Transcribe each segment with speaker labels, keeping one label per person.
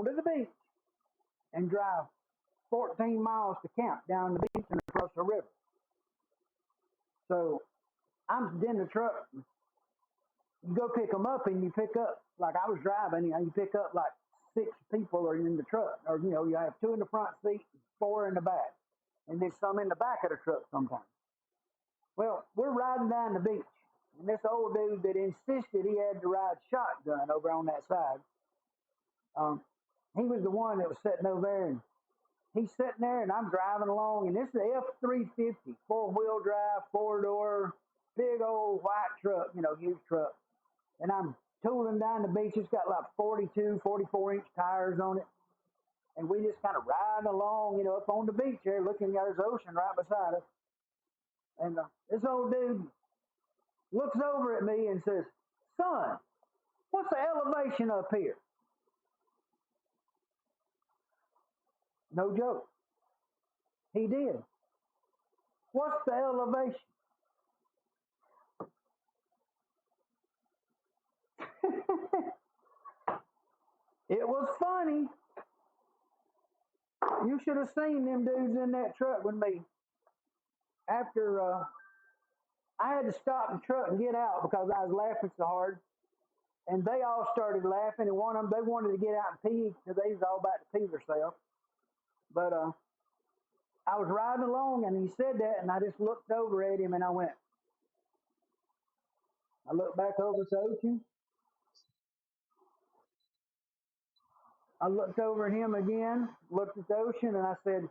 Speaker 1: onto the beach and drive 14 miles to camp down the beach and across the river. So I'm in the truck. You go pick them up, and you pick up, like I was driving, and you pick up like 6 people are in the truck. Or, you have 2 in the front seat, 4 in the back. And there's some in the back of the truck sometimes. Well, we're riding down the beach. And this old dude that insisted he had to ride shotgun over on that side, he was the one that was sitting over there. And he's sitting there, and I'm driving along. And this is the F-350, 4-wheel drive, 4-door, big old white truck, huge truck. And I'm tooling down the beach. It's got like 42, 44-inch tires on it. And we just kind of ride along, up on the beach there, looking at the ocean right beside us. And this old dude looks over at me and says, "Son, what's the elevation up here?" No joke. He did. "What's the elevation?" It was funny. You should have seen them dudes in that truck with me. After I had to stop the truck and get out because I was laughing so hard. And they all started laughing, and one of them, they wanted to get out and pee because they was all about to pee themselves. But I was riding along, and he said that, and I just looked over at him, and I looked back over at the ocean. I looked over at him again, looked at the ocean, and I said,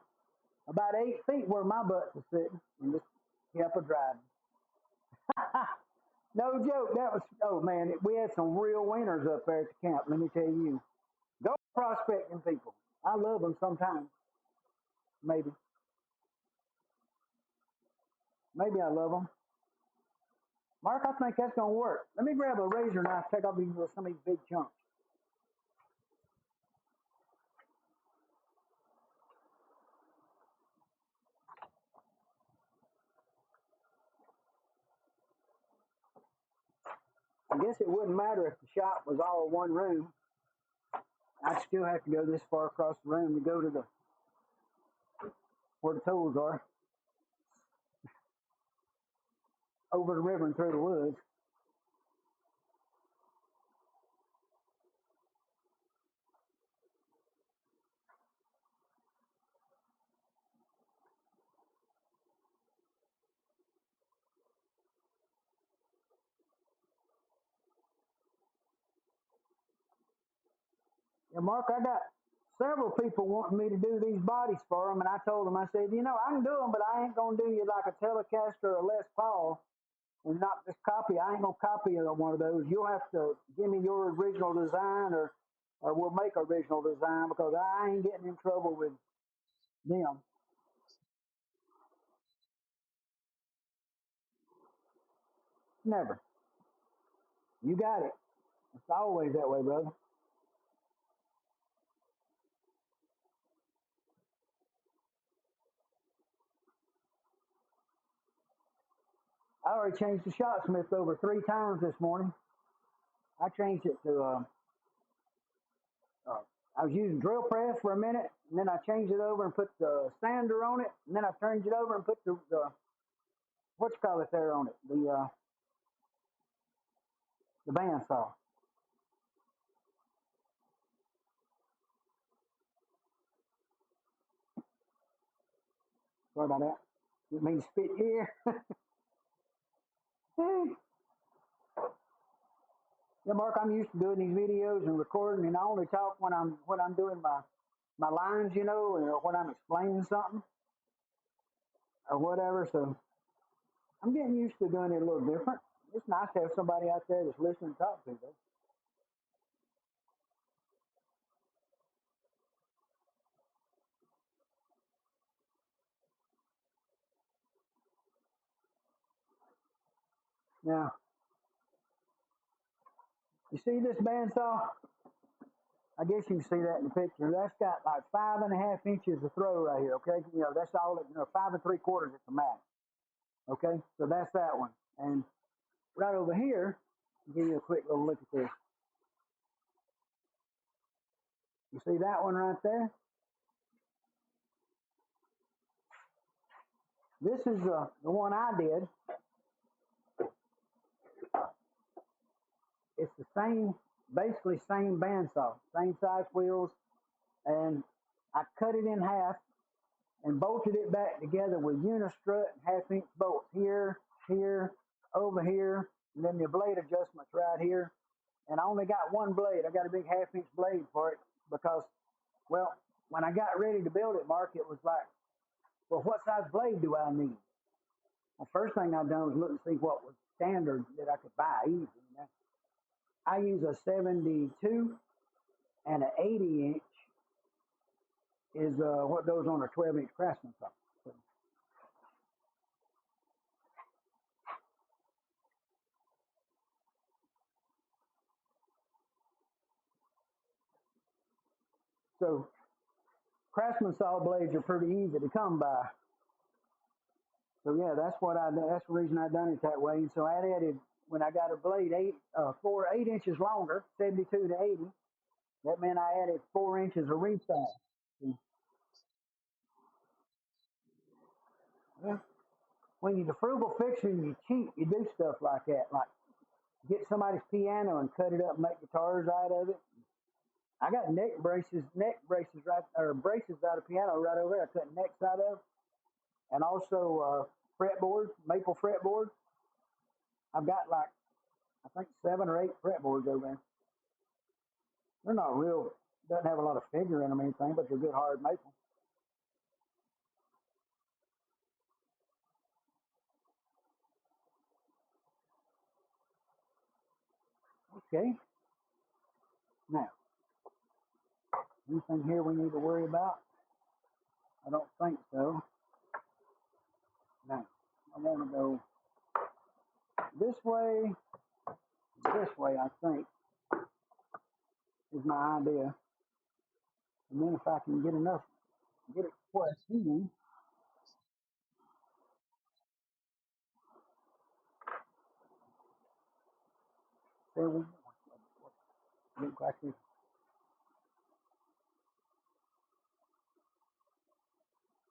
Speaker 1: "About 8 feet where my butt was sitting," and just kept a driving. No joke. That was, oh man, we had some real winners up there at the camp, let me tell you. Go prospecting people. I love them sometimes. Maybe. Maybe I love them. Mark, I think that's going to work. Let me grab a razor knife, take off some of these big chunks. I guess it wouldn't matter if the shop was all one room. I'd still have to go this far across the room to go to where the tools are. Over the river and through the woods. Yeah, Mark, I got several people wanting me to do these bodies for them, and I told them, I said, I can do them, but I ain't going to do you like a Telecaster or a Les Paul and not just copy. I ain't going to copy one of those. You'll have to give me your original design, or we'll make original design, because I ain't getting in trouble with them. Never. You got it. It's always that way, brother. I already changed the Shopsmith over 3 times this morning. I changed it to, I was using drill press for a minute, and then I changed it over and put the sander on it, and then I changed it over and put the what you call it there on it, the bandsaw. Sorry about that. Didn't mean to spit here. Yeah, Mark, I'm used to doing these videos and recording, and I only talk when I'm doing my lines, or when I'm explaining something or whatever. So I'm getting used to doing it a little different. It's nice to have somebody out there that's listening to talk to, though. Now, you see this bandsaw? I guess you can see that in the picture. That's got like 5.5 inches of throw right here. Okay, that's all. 5 3/4 at the max. Okay, so that's that one. And right over here, I'll give you a quick little look at this. You see that one right there? This is the one I did. It's the same, basically same bandsaw, same size wheels, and I cut it in half and bolted it back together with unistrut and half-inch bolts here, here, over here, and then the blade adjustments right here. And I only got one blade. I got a big half-inch blade for it because, well, when I got ready to build it, Mark, it was like, well, what size blade do I need? The first thing I done was look and see what was standard that I could buy easy. You know? I use a 72 and an 80-inch is what goes on a 12-inch Craftsman saw. So Craftsman saw blades are pretty easy to come by. So yeah, that's what I did. That's the reason I done it that way. And so I added when I got a blade 8 inches longer, 72 to 80. That meant I added 4 inches of reach size. Yeah. When you're the frugal fixer and you cheat, you do stuff like that, like get somebody's piano and cut it up and make guitars out of it. I got neck braces right, or braces out of piano right over there. I cut necks out of, and also fretboards, maple fretboards. I've got like I think 7 or 8 fretboards over there. They're not real, doesn't have a lot of figure in them or anything, but they're good hard maple. Okay. Now, anything here we need to worry about? I don't think so. Now, I want to go this way, I think, is my idea. And then if I can get it pressed in, there we go. Like this.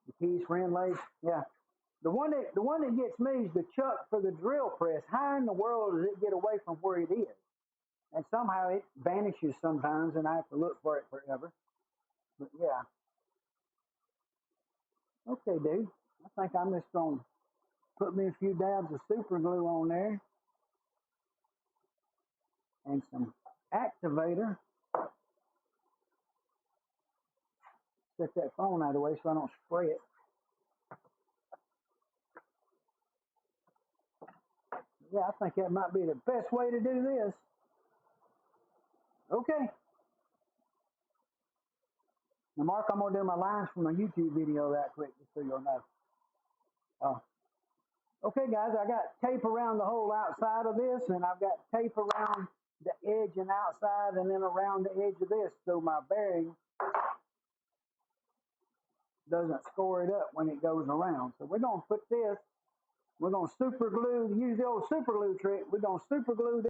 Speaker 1: The keys for inlays, yeah. The one that gets me is the chuck for the drill press. How in the world does it get away from where it is? And somehow it vanishes sometimes, and I have to look for it forever. But yeah, okay, dude. I think I'm just gonna put me a few dabs of super glue on there and some activator. Set that phone out of the way so I don't spray it. Yeah, I think that might be the best way to do this. Okay. Now, Mark, I'm gonna do my lines from my YouTube video that quick, just so you'll know. Uh, okay, guys, I got tape around the whole outside of this, and I've got tape around the edge and outside, and then around the edge of this, so my bearing doesn't score it up when it goes around. So we're gonna put this. We're gonna super glue. Use the old super glue trick. We're gonna super glue this.